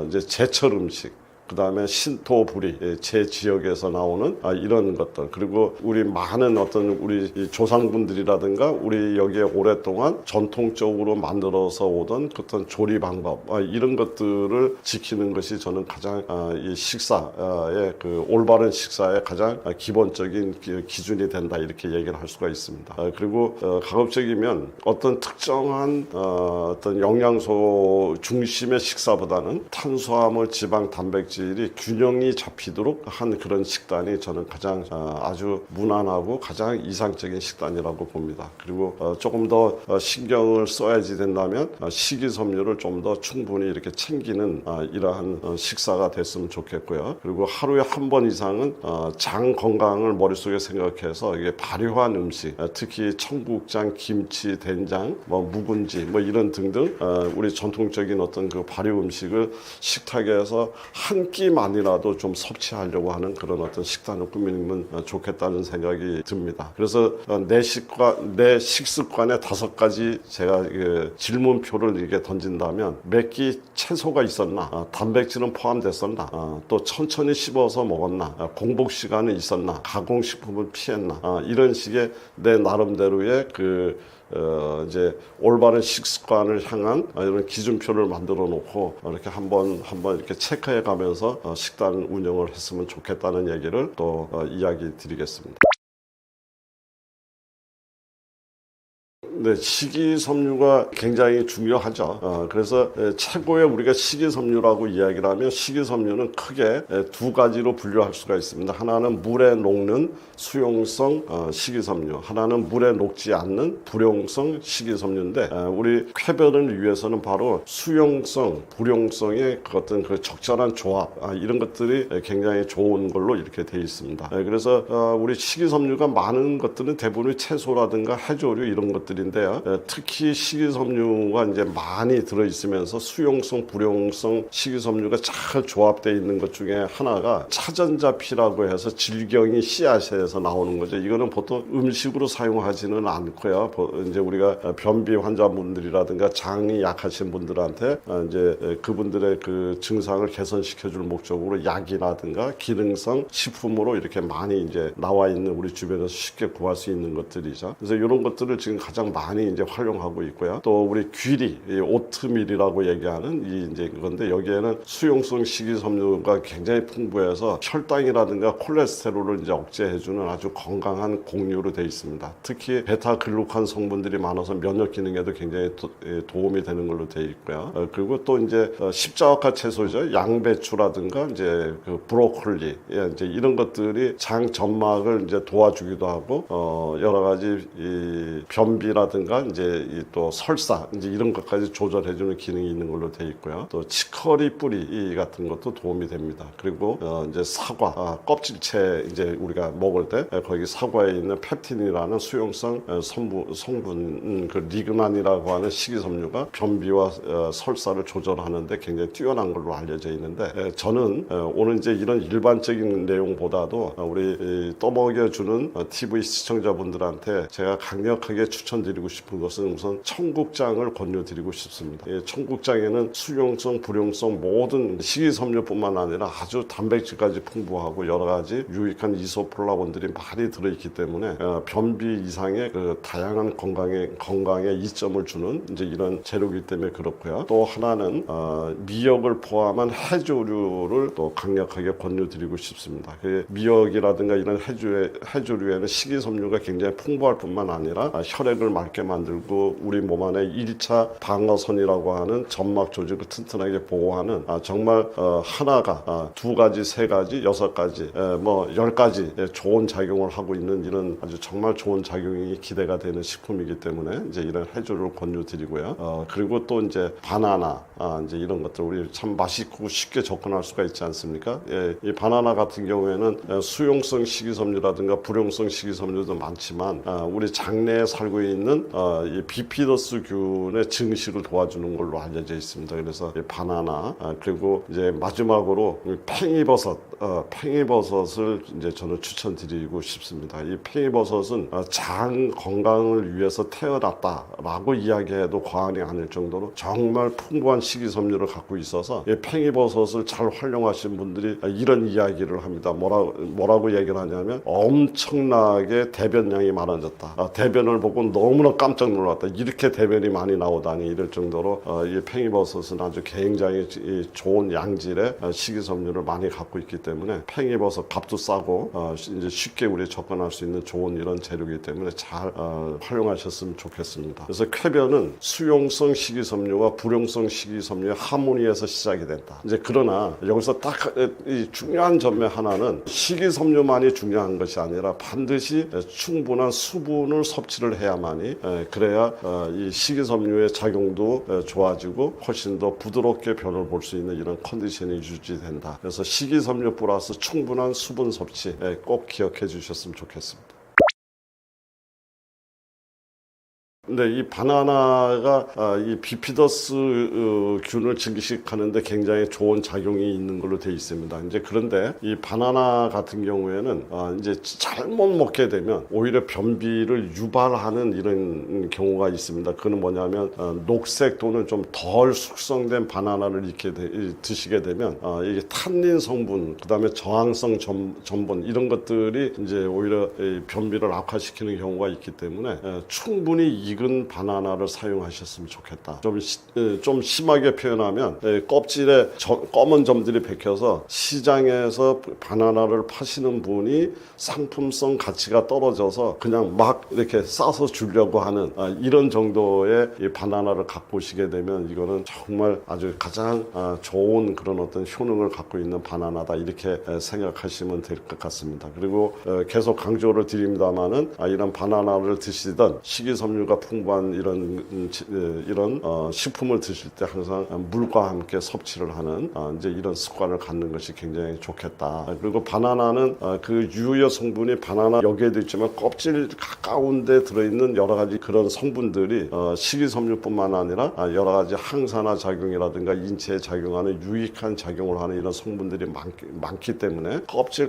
이제 제철 음식, 그 다음에 신토부리, 제 지역에서 나오는 이런 것들, 그리고 우리 많은 어떤 우리 조상분들이라든가 우리 여기에 오랫동안 전통적으로 만들어서 오던 어떤 조리 방법, 이런 것들을 지키는 것이 저는 가장 이 식사의 그 올바른 식사의 가장 기본적인 기준이 된다, 이렇게 얘기를 할 수가 있습니다. 그리고 가급적이면 어떤 특정한 어떤 영양소 중심의 식사보다는 탄수화물, 지방, 단백질 이 균형이 잡히도록 한 그런 식단이 저는 가장 아주 무난하고 가장 이상적인 식단이라고 봅니다. 그리고 조금 더 신경을 써야지 된다면 식이섬유를 좀 더 충분히 이렇게 챙기는 이러한 식사가 됐으면 좋겠고요. 그리고 하루에 한 번 이상은 장 건강을 머릿속에 생각해서 이게 발효한 음식, 특히 청국장, 김치, 된장, 뭐 묵은지 뭐 이런 등등 우리 전통적인 어떤 그 발효 음식을 식탁에서 한 끼만이라도 좀 섭취하려고 하는 그런 어떤 식단을 꾸미면 좋겠다는 생각이 듭니다. 그래서 내 식습관에 5가지 제가 질문표를 이렇게 던진다면 몇 끼 채소가 있었나, 단백질은 포함됐었나, 또 천천히 씹어서 먹었나, 공복 시간은 있었나, 가공식품을 피했나, 이런 식의 내 나름대로의 이제 올바른 식습관을 향한 이런 기준표를 만들어 놓고 이렇게 한번 이렇게 체크해 가면서 식단 운영을 했으면 좋겠다는 얘기를 또 이야기 드리겠습니다. 네, 식이섬유가 굉장히 중요하죠. 그래서 최고의 우리가 식이섬유라고 이야기를 하면 식이섬유는 크게 2가지로 분류할 수가 있습니다. 하나는 물에 녹는 수용성 식이섬유, 하나는 물에 녹지 않는 불용성 식이섬유인데 우리 쾌변을 위해서는 바로 수용성, 불용성의 어떤 그 적절한 조합, 이런 것들이 굉장히 좋은 걸로 이렇게 되어 있습니다. 그래서 우리 식이섬유가 많은 것들은 대부분 채소라든가 해조류 이런 것들인데요. 특히 식이섬유가 이제 많이 들어있으면서 수용성, 불용성 식이섬유가 잘 조합되어 있는 것 중에 하나가 차전자피라고 해서 질경이 씨앗에서 나오는 거죠. 이거는 보통 음식으로 사용하지는 않고요. 이제 우리가 변비 환자분들이라든가 장이 약하신 분들한테 이제 그분들의 그 증상을 개선시켜줄 목적으로 약이라든가 기능성 식품으로 이렇게 많이 이제 나와 있는 우리 주변에서 쉽게 구할 수 있는 것들이죠. 그래서 이런 것들을 지금 가장 많이 이제 활용하고 있고요. 또 우리 귀리, 오트밀이라고 얘기하는 이제 그건데 여기에는 수용성 식이섬유가 굉장히 풍부해서 혈당이라든가 콜레스테롤을 이제 억제해주는 아주 건강한 곡류로 되어 있습니다. 특히 베타글루칸 성분들이 많아서 면역 기능에도 굉장히 도움이 되는 걸로 되어 있고요. 그리고 또 이제 십자화과 채소죠. 양배추라든가 이제 그 브로콜리, 이제 이런 것들이 장 점막을 이제 도와주기도 하고 여러 가지 이 변비라든가 이제 또 설사 이제 이런 것까지 조절해주는 기능이 있는 걸로 되어 있고요. 또 치커리 뿌리 같은 것도 도움이 됩니다. 그리고 이제 사과 껍질채 이제 우리가 먹을 때 거기 사과에 있는 펩틴이라는 수용성 성분 그 리그난이라고 하는 식이섬유가 변비와 설사를 조절하는데 굉장히 뛰어난 걸로 알려져 있는데 저는 오늘 이제 이런 일반적인 내용보다도 우리 떠먹여주는 TV 시청자분들한테 제가 강력하게 추천드리고 권유드리고 싶은 것은 우선 청국장을 권유드리고 싶습니다. 예, 청국장에는 수용성, 불용성 모든 식이섬유뿐만 아니라 아주 단백질까지 풍부하고 여러 가지 유익한 이소플라본들이 많이 들어있기 때문에 변비 이상의 그 다양한 건강에 이점을 주는 이제 이런 재료이기 때문에 그렇고요. 또 하나는 미역을 포함한 해조류를 또 강력하게 권유드리고 싶습니다. 그 미역이라든가 이런 해조류에는 식이섬유가 굉장히 풍부할 뿐만 아니라 혈액을 맑게 만들고 우리 몸 안에 1차 방어선이라고 하는 점막 조직을 튼튼하게 보호하는 정말 하나가 두 가지, 세 가지, 여섯 가지, 뭐 10가지 좋은 작용을 하고 있는 이런 아주 정말 좋은 작용이 기대가 되는 식품이기 때문에 이제 이런 해조를 권유드리고요. 그리고 또 이제 바나나 이제 이런 것들 우리 참 맛있고 쉽게 접근할 수가 있지 않습니까? 예, 이 바나나 같은 경우에는 수용성 식이섬유라든가 불용성 식이섬유도 많지만 우리 장내에 살고 있는 이 비피더스균의 증식을 도와주는 걸로 알려져 있습니다. 그래서 이 바나나 그리고 이제 마지막으로 팽이버섯을 이제 저는 추천드리고 싶습니다. 이 팽이버섯은 장 건강을 위해서 태어났다라고 이야기해도 과언이 아닐 정도로 정말 풍부한 식이섬유를 갖고 있어서 이 팽이버섯을 잘 활용하신 분들이 이런 이야기를 합니다. 뭐라고 얘기를 하냐면 엄청나게 대변량이 많아졌다. 대변을 보고 너무나 깜짝 놀랐다. 이렇게 대변이 많이 나오다니 이럴 정도로 이 팽이버섯은 아주 굉장히 좋은 양질의 식이섬유를 많이 갖고 있기 때문에 팽이버섯 값도 싸고 이제 쉽게 우리 접근할 수 있는 좋은 이런 재료이기 때문에 잘 활용하셨으면 좋겠습니다. 그래서 쾌변은 수용성 식이섬유와 불용성 식이섬유의 하모니에서 시작이 된다. 이제 그러나 여기서 딱 이 중요한 점의 하나는 식이섬유만이 중요한 것이 아니라 반드시 충분한 수분을 섭취를 해야만이 그래야 이 식이섬유의 작용도 좋아지고 훨씬 더 부드럽게 변을 볼 수 있는 이런 컨디션이 유지된다. 그래서 식이섬유 플러스 충분한 수분 섭취 꼭 기억해 주셨으면 좋겠습니다. 근데 이 바나나가 이 비피더스 균을 증식하는데 굉장히 좋은 작용이 있는 걸로 되어 있습니다. 이제 그런데 이 바나나 같은 경우에는 이제 잘못 먹게 되면 오히려 변비를 유발하는 이런 경우가 있습니다. 그건 뭐냐면 녹색 또는 좀 덜 숙성된 바나나를 이렇게 드시게 되면 이게 탄닌 성분, 그다음에 저항성 전분 이런 것들이 이제 오히려 이 변비를 악화시키는 경우가 있기 때문에 충분히 익은 바나나를 사용하셨으면 좋겠다. 좀 심하게 표현하면 껍질에 검은 점들이 박혀서 시장에서 바나나를 파시는 분이 상품성 가치가 떨어져서 그냥 막 이렇게 싸서 주려고 하는 이런 정도의 이 바나나를 갖고 오시게 되면 이거는 정말 아주 가장 좋은 그런 어떤 효능을 갖고 있는 바나나다 이렇게 생각하시면 될 것 같습니다. 그리고 계속 강조를 드립니다만은 이런 바나나를 드시던 식이섬유가 풍부한 이런 식품을 드실 때 항상 물과 함께 섭취를 하는 이제 이런 습관을 갖는 것이 굉장히 좋겠다. 그리고 바나나는 그 유효 성분이 바나나 여기에도 있지만 껍질 가까운 데 들어있는 여러 가지 그런 성분들이 식이섬유뿐만 아니라 여러 가지 항산화 작용이라든가 인체에 작용하는 유익한 작용을 하는 이런 성분들이 많기 때문에 껍질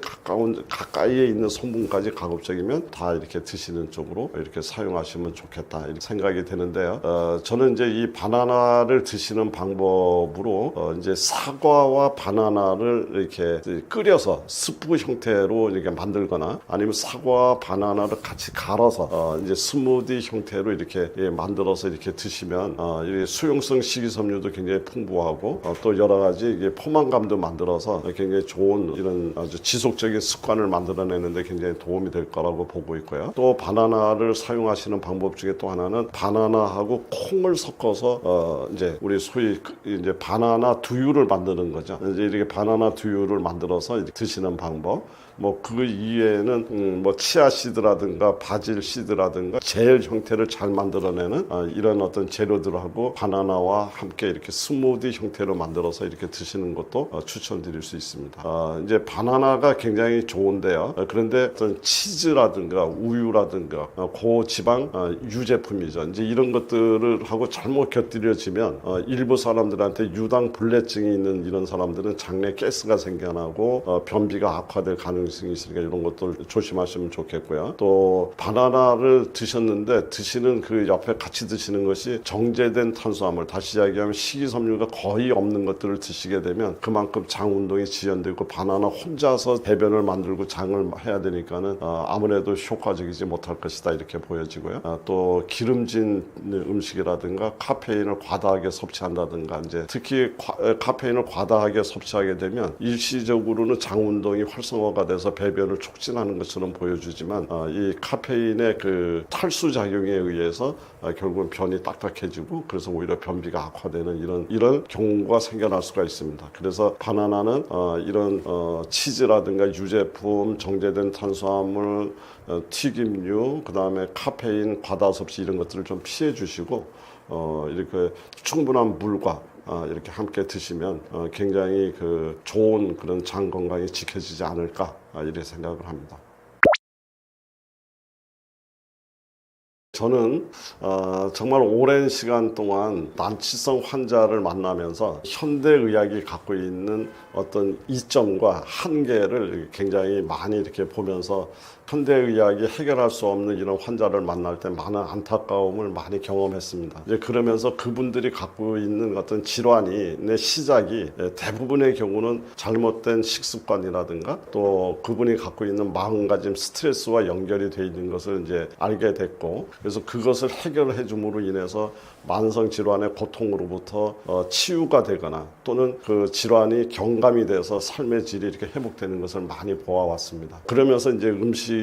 가까이에 있는 성분까지 가급적이면 다 이렇게 드시는 쪽으로 이렇게 사용하시면 좋겠다 이렇게 생각이 되는데요. 저는 이제 이 바나나를 드시는 방법으로 이제 사과와 바나나를 이렇게 끓여서 스프 형태로 이렇게 만들거나 아니면 사과와 바나나를 같이 갈아서 이제 스무디 형태로 이렇게 만들어서 이렇게 드시면 이게 수용성 식이섬유도 굉장히 풍부하고 또 여러 가지 이게 포만감도 만들어서 굉장히 좋은 이런 아주 지속적인 습관을 만들어내는데 굉장히 도움이 될 거라고 보고 있고요. 또 바나나를 사용하시는 방법 중에 또 하나는 바나나하고 콩을 섞어서 이제 우리 소위 이제 바나나 두유를 만드는 거죠. 이제 이렇게 바나나 두유를 만들어서 이렇게 드시는 방법. 뭐 그 이외에는 뭐 치아 씨드라든가 바질 씨드라든가 젤 형태를 잘 만들어내는 이런 어떤 재료들하고 바나나와 함께 이렇게 스무디 형태로 만들어서 이렇게 드시는 것도 추천드릴 수 있습니다. 이제 바나나가 굉장히 좋은데요. 그런데 어떤 치즈라든가 우유라든가 고지방 유제품이죠. 이제 이런 것들을 하고 잘못 곁들여지면 일부 사람들한테 유당 불내증이 있는 이런 사람들은 장내 가스가 생겨나고 변비가 악화될 가능성이 고령층이시니까 이런 것들 조심하시면 좋겠고요. 또 바나나를 드셨는데 드시는 그 옆에 같이 드시는 것이 정제된 탄수화물, 다시 이야기하면 식이섬유가 거의 없는 것들을 드시게 되면 그만큼 장 운동이 지연되고 바나나 혼자서 배변을 만들고 장을 해야 되니까는 아무래도 효과적이지 못할 것이다 이렇게 보여지고요. 또 기름진 음식이라든가 카페인을 과다하게 섭취한다든가 이제 특히 카페인을 과다하게 섭취하게 되면 일시적으로는 장 운동이 활성화가 돼서 배변을 촉진하는 것처럼 보여주지만 이 카페인의 그 탈수 작용에 의해서 결국은 변이 딱딱해지고 그래서 오히려 변비가 악화되는 이런 경우가 생겨날 수가 있습니다. 그래서 바나나는 이런 치즈라든가 유제품, 정제된 탄수화물, 튀김류, 그 다음에 카페인 과다 섭취 이런 것들을 좀 피해 주시고 이렇게 충분한 물과 이렇게 함께 드시면 굉장히 그 좋은 그런 장 건강이 지켜지지 않을까 이렇게 생각을 합니다. 저는 정말 오랜 시간 동안 난치성 환자를 만나면서 현대의학이 갖고 있는 어떤 이점과 한계를 굉장히 많이 이렇게 보면서 현대의학이 해결할 수 없는 이런 환자를 만날 때 많은 안타까움을 많이 경험했습니다. 이제 그러면서 그분들이 갖고 있는 어떤 질환이 내 시작이 대부분의 경우는 잘못된 식습관이라든가 또 그분이 갖고 있는 마음가짐 스트레스와 연결이 되어 있는 것을 이제 알게 됐고 그래서 그것을 해결해 줌으로 인해서 만성 질환의 고통으로부터 치유가 되거나 또는 그 질환이 경감이 돼서 삶의 질이 이렇게 회복되는 것을 많이 보아왔습니다. 그러면서 이제 음식에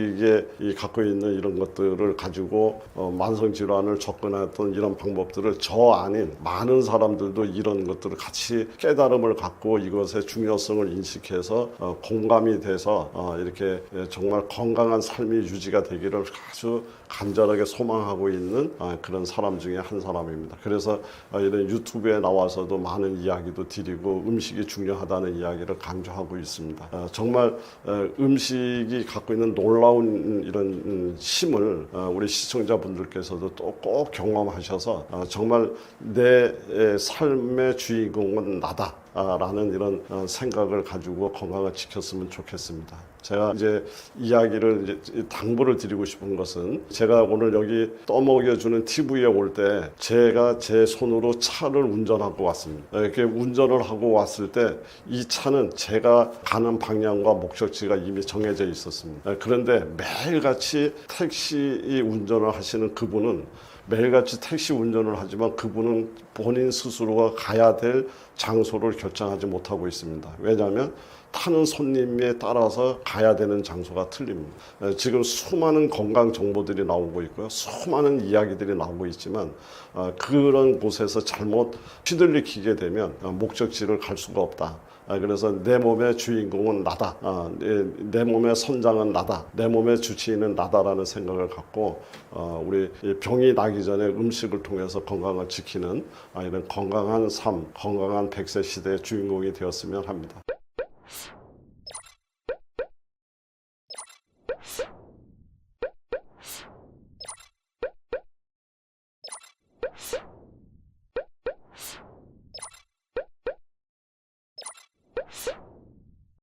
갖고 있는 이런 것들을 가지고 만성 질환을 접근했던 이런 방법들을 저 아닌 많은 사람들도 이런 것들을 같이 깨달음을 갖고 이것의 중요성을 인식해서 공감이 돼서 이렇게 정말 건강한 삶이 유지가 되기를 아주 간절하게 소망하고 있는 그런 사람 중에 한 사람입니다. 그래서 이런 유튜브에 나와서도 많은 이야기도 드리고 음식이 중요하다는 이야기를 강조하고 있습니다. 정말 음식이 갖고 있는 놀라운 이런 힘을 우리 시청자분들께서도 또 꼭 경험하셔서 정말 내 삶의 주인공은 나다. 라는 이런 생각을 가지고 건강을 지켰으면 좋겠습니다. 제가 이제 이야기를 당부를 드리고 싶은 것은 제가 오늘 여기 떠먹여주는 TV에 올 때 제가 제 손으로 차를 운전하고 왔습니다. 이렇게 운전을 하고 왔을 때 이 차는 제가 가는 방향과 목적지가 이미 정해져 있었습니다. 그런데 매일같이 택시 운전을 하시는 그분은 매일같이 택시 운전을 하지만 그분은 본인 스스로가 가야 될 장소를 결정하지 못하고 있습니다. 왜냐하면 타는 손님에 따라서 가야 되는 장소가 틀립니다. 지금 수많은 건강 정보들이 나오고 있고요. 수많은 이야기들이 나오고 있지만 그런 곳에서 잘못 휘둘리게 되면 목적지를 갈 수가 없다. 그래서 내 몸의 주인공은 나다. 내 몸의 선장은 나다. 내 몸의 주치의는 나다라는 생각을 갖고 우리 병이 나기 전에 음식을 통해서 건강을 지키는 이런 건강한 삶, 건강한 100세 시대의 주인공이 되었으면 합니다.